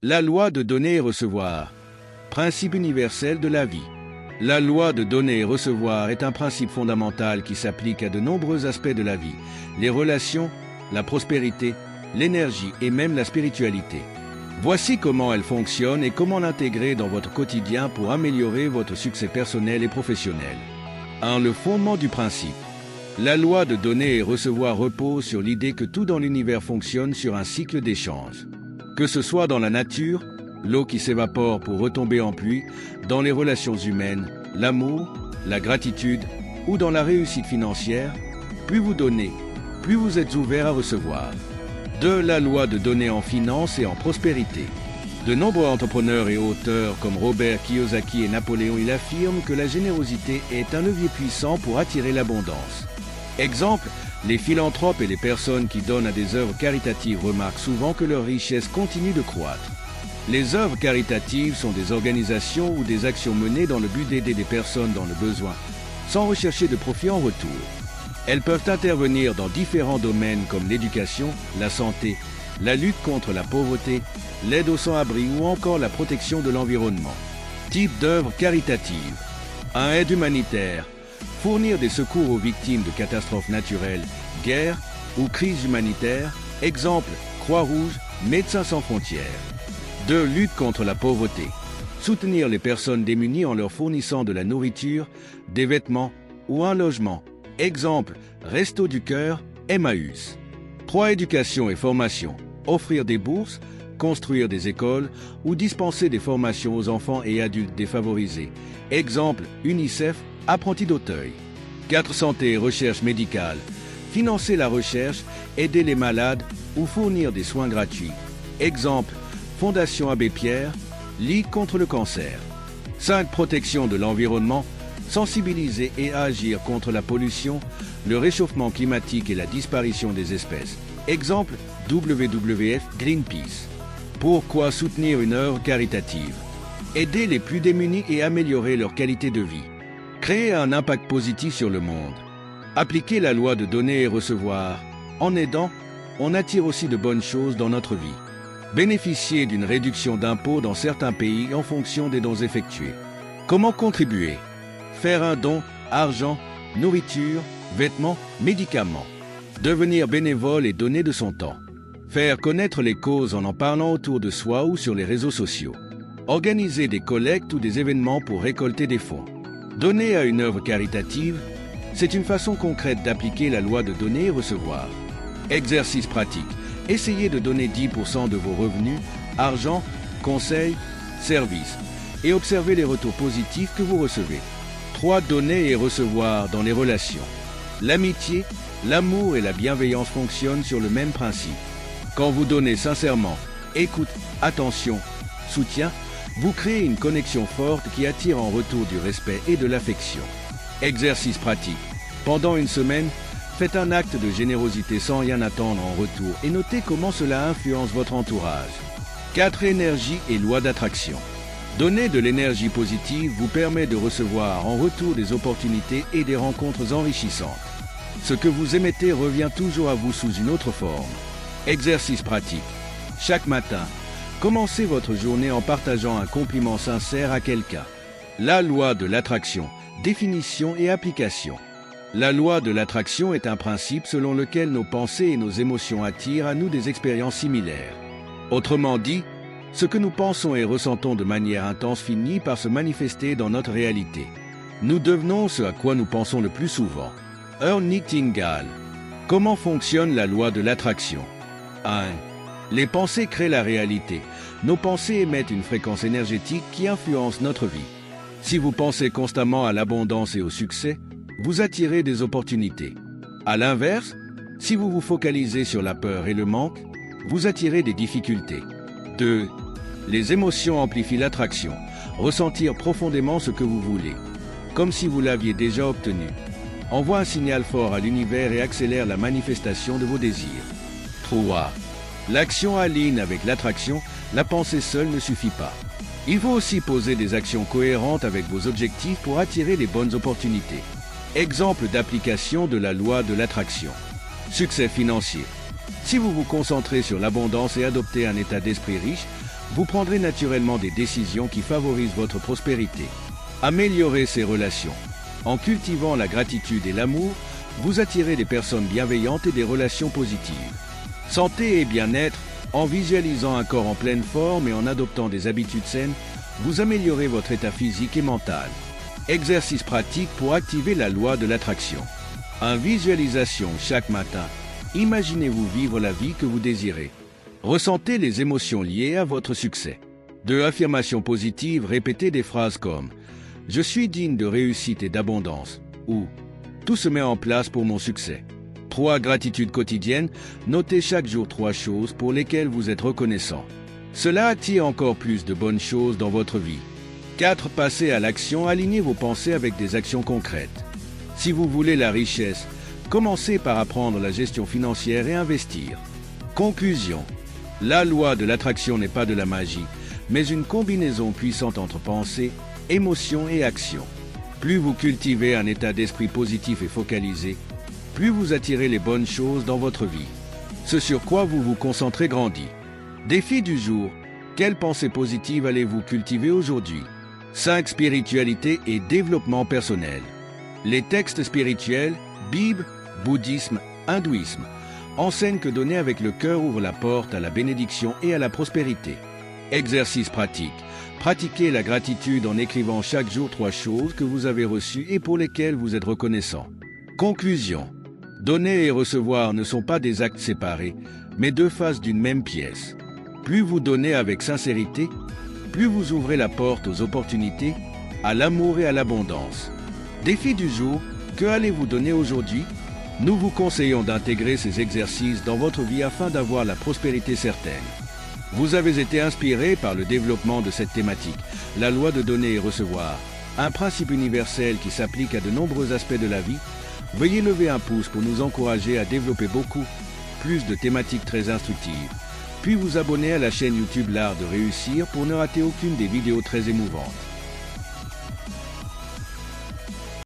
La loi de donner et recevoir. Principe universel de la vie. La loi de donner et recevoir est un principe fondamental qui s'applique à de nombreux aspects de la vie, les relations, la prospérité, l'énergie et même la spiritualité. Voici comment elle fonctionne et comment l'intégrer dans votre quotidien pour améliorer votre succès personnel et professionnel. 1. Le fondement du principe. La loi de donner et recevoir repose sur l'idée que tout dans l'univers fonctionne sur un cycle d'échange. Que ce soit dans la nature, l'eau qui s'évapore pour retomber en pluie, dans les relations humaines, l'amour, la gratitude ou dans la réussite financière, plus vous donnez, plus vous êtes ouvert à recevoir. 2. La loi de donner en finance et en prospérité. De nombreux entrepreneurs et auteurs comme Robert Kiyosaki et Napoléon Hill affirment que la générosité est un levier puissant pour attirer l'abondance. Exemple, les philanthropes et les personnes qui donnent à des œuvres caritatives remarquent souvent que leur richesse continue de croître. Les œuvres caritatives sont des organisations ou des actions menées dans le but d'aider des personnes dans le besoin, sans rechercher de profit en retour. Elles peuvent intervenir dans différents domaines comme l'éducation, la santé, la lutte contre la pauvreté, l'aide aux sans-abri ou encore la protection de l'environnement. Type d'œuvre caritative. 1. Aide humanitaire. Fournir des secours aux victimes de catastrophes naturelles, guerres ou crises humanitaires. Exemple, Croix-Rouge, Médecins sans frontières. 2. Lutte contre la pauvreté. Soutenir les personnes démunies en leur fournissant de la nourriture, des vêtements ou un logement. Exemple, Restos du Cœur, Emmaüs. 3. Éducation et formation. Offrir des bourses, construire des écoles ou dispenser des formations aux enfants et adultes défavorisés. Exemple, UNICEF, Apprentis d'Auteuil. 4. Santé et recherche médicale. Financer la recherche, aider les malades ou fournir des soins gratuits. Exemple, Fondation Abbé Pierre, Ligue contre le cancer. 5. Protection de l'environnement. Sensibiliser et agir contre la pollution, le réchauffement climatique et la disparition des espèces. Exemple, WWF Greenpeace. Pourquoi soutenir une œuvre caritative? Aider les plus démunis et améliorer leur qualité de vie. Créer un impact positif sur le monde. Appliquer la loi de donner et recevoir. En aidant, on attire aussi de bonnes choses dans notre vie. Bénéficier d'une réduction d'impôts dans certains pays en fonction des dons effectués. Comment contribuer? Faire un don, argent, nourriture, vêtements, médicaments. Devenir bénévole et donner de son temps. Faire connaître les causes en parlant autour de soi ou sur les réseaux sociaux. Organiser des collectes ou des événements pour récolter des fonds. Donner à une œuvre caritative, c'est une façon concrète d'appliquer la loi de donner et recevoir. Exercice pratique. Essayez de donner 10% de vos revenus, argent, conseils, services, et observez les retours positifs que vous recevez. 3. Donner et recevoir dans les relations. L'amitié, l'amour et la bienveillance fonctionnent sur le même principe. Quand vous donnez sincèrement, écoute, attention, soutien, vous créez une connexion forte qui attire en retour du respect et de l'affection. Exercice pratique. Pendant une semaine, faites un acte de générosité sans rien attendre en retour et notez comment cela influence votre entourage. 4. Énergie et loi d'attraction. Donner de l'énergie positive vous permet de recevoir en retour des opportunités et des rencontres enrichissantes. Ce que vous émettez revient toujours à vous sous une autre forme. Exercice pratique. Chaque matin, commencez votre journée en partageant un compliment sincère à quelqu'un. La loi de l'attraction. Définition et application. La loi de l'attraction est un principe selon lequel nos pensées et nos émotions attirent à nous des expériences similaires. Autrement dit, ce que nous pensons et ressentons de manière intense finit par se manifester dans notre réalité. Nous devenons ce à quoi nous pensons le plus souvent. Earl Nightingale. Comment fonctionne la loi de l'attraction? 1. Les pensées créent la réalité. Nos pensées émettent une fréquence énergétique qui influence notre vie. Si vous pensez constamment à l'abondance et au succès, vous attirez des opportunités. À l'inverse, si vous vous focalisez sur la peur et le manque, vous attirez des difficultés. 2. Les émotions amplifient l'attraction. Ressentir profondément ce que vous voulez, comme si vous l'aviez déjà obtenu, envoie un signal fort à l'univers et accélère la manifestation de vos désirs. 3. L'action aligne avec l'attraction, la pensée seule ne suffit pas. Il faut aussi poser des actions cohérentes avec vos objectifs pour attirer les bonnes opportunités. Exemple d'application de la loi de l'attraction. Succès financier. Si vous vous concentrez sur l'abondance et adoptez un état d'esprit riche, vous prendrez naturellement des décisions qui favorisent votre prospérité. Améliorez ces relations. En cultivant la gratitude et l'amour, vous attirez des personnes bienveillantes et des relations positives. Santé et bien-être, en visualisant un corps en pleine forme et en adoptant des habitudes saines, vous améliorez votre état physique et mental. Exercice pratique pour activer la loi de l'attraction. En visualisation chaque matin, imaginez-vous vivre la vie que vous désirez. Ressentez les émotions liées à votre succès. 2. Affirmations positives, répétez des phrases comme « Je suis digne de réussite et d'abondance » ou « Tout se met en place pour mon succès ». 3. Gratitude quotidienne, notez chaque jour 3 choses pour lesquelles vous êtes reconnaissant. Cela attire encore plus de bonnes choses dans votre vie. 4. Passez à l'action, alignez vos pensées avec des actions concrètes. Si vous voulez la richesse, commencez par apprendre la gestion financière et investir. Conclusion. La loi de l'attraction n'est pas de la magie, mais une combinaison puissante entre pensée, émotion et action. Plus vous cultivez un état d'esprit positif et focalisé, plus vous attirez les bonnes choses dans votre vie. Ce sur quoi vous vous concentrez grandit. Défi du jour. Quelle pensée positive allez-vous cultiver aujourd'hui? 5. Spiritualité et développement personnel. Les textes spirituels, Bible, bouddhisme, hindouisme, enseignent que donner avec le cœur ouvre la porte à la bénédiction et à la prospérité. Exercice pratique. Pratiquez la gratitude en écrivant chaque jour 3 choses que vous avez reçues et pour lesquelles vous êtes reconnaissant. Conclusion. Donner et recevoir ne sont pas des actes séparés, mais 2 faces d'une même pièce. Plus vous donnez avec sincérité, plus vous ouvrez la porte aux opportunités, à l'amour et à l'abondance. Défi du jour, que allez-vous donner aujourd'hui? Nous vous conseillons d'intégrer ces exercices dans votre vie afin d'avoir la prospérité certaine. Vous avez été inspiré par le développement de cette thématique, la loi de donner et recevoir, un principe universel qui s'applique à de nombreux aspects de la vie. Veuillez lever un pouce pour nous encourager à développer beaucoup plus de thématiques très instructives. Puis vous abonner à la chaîne YouTube L'Art de Réussir pour ne rater aucune des vidéos très émouvantes.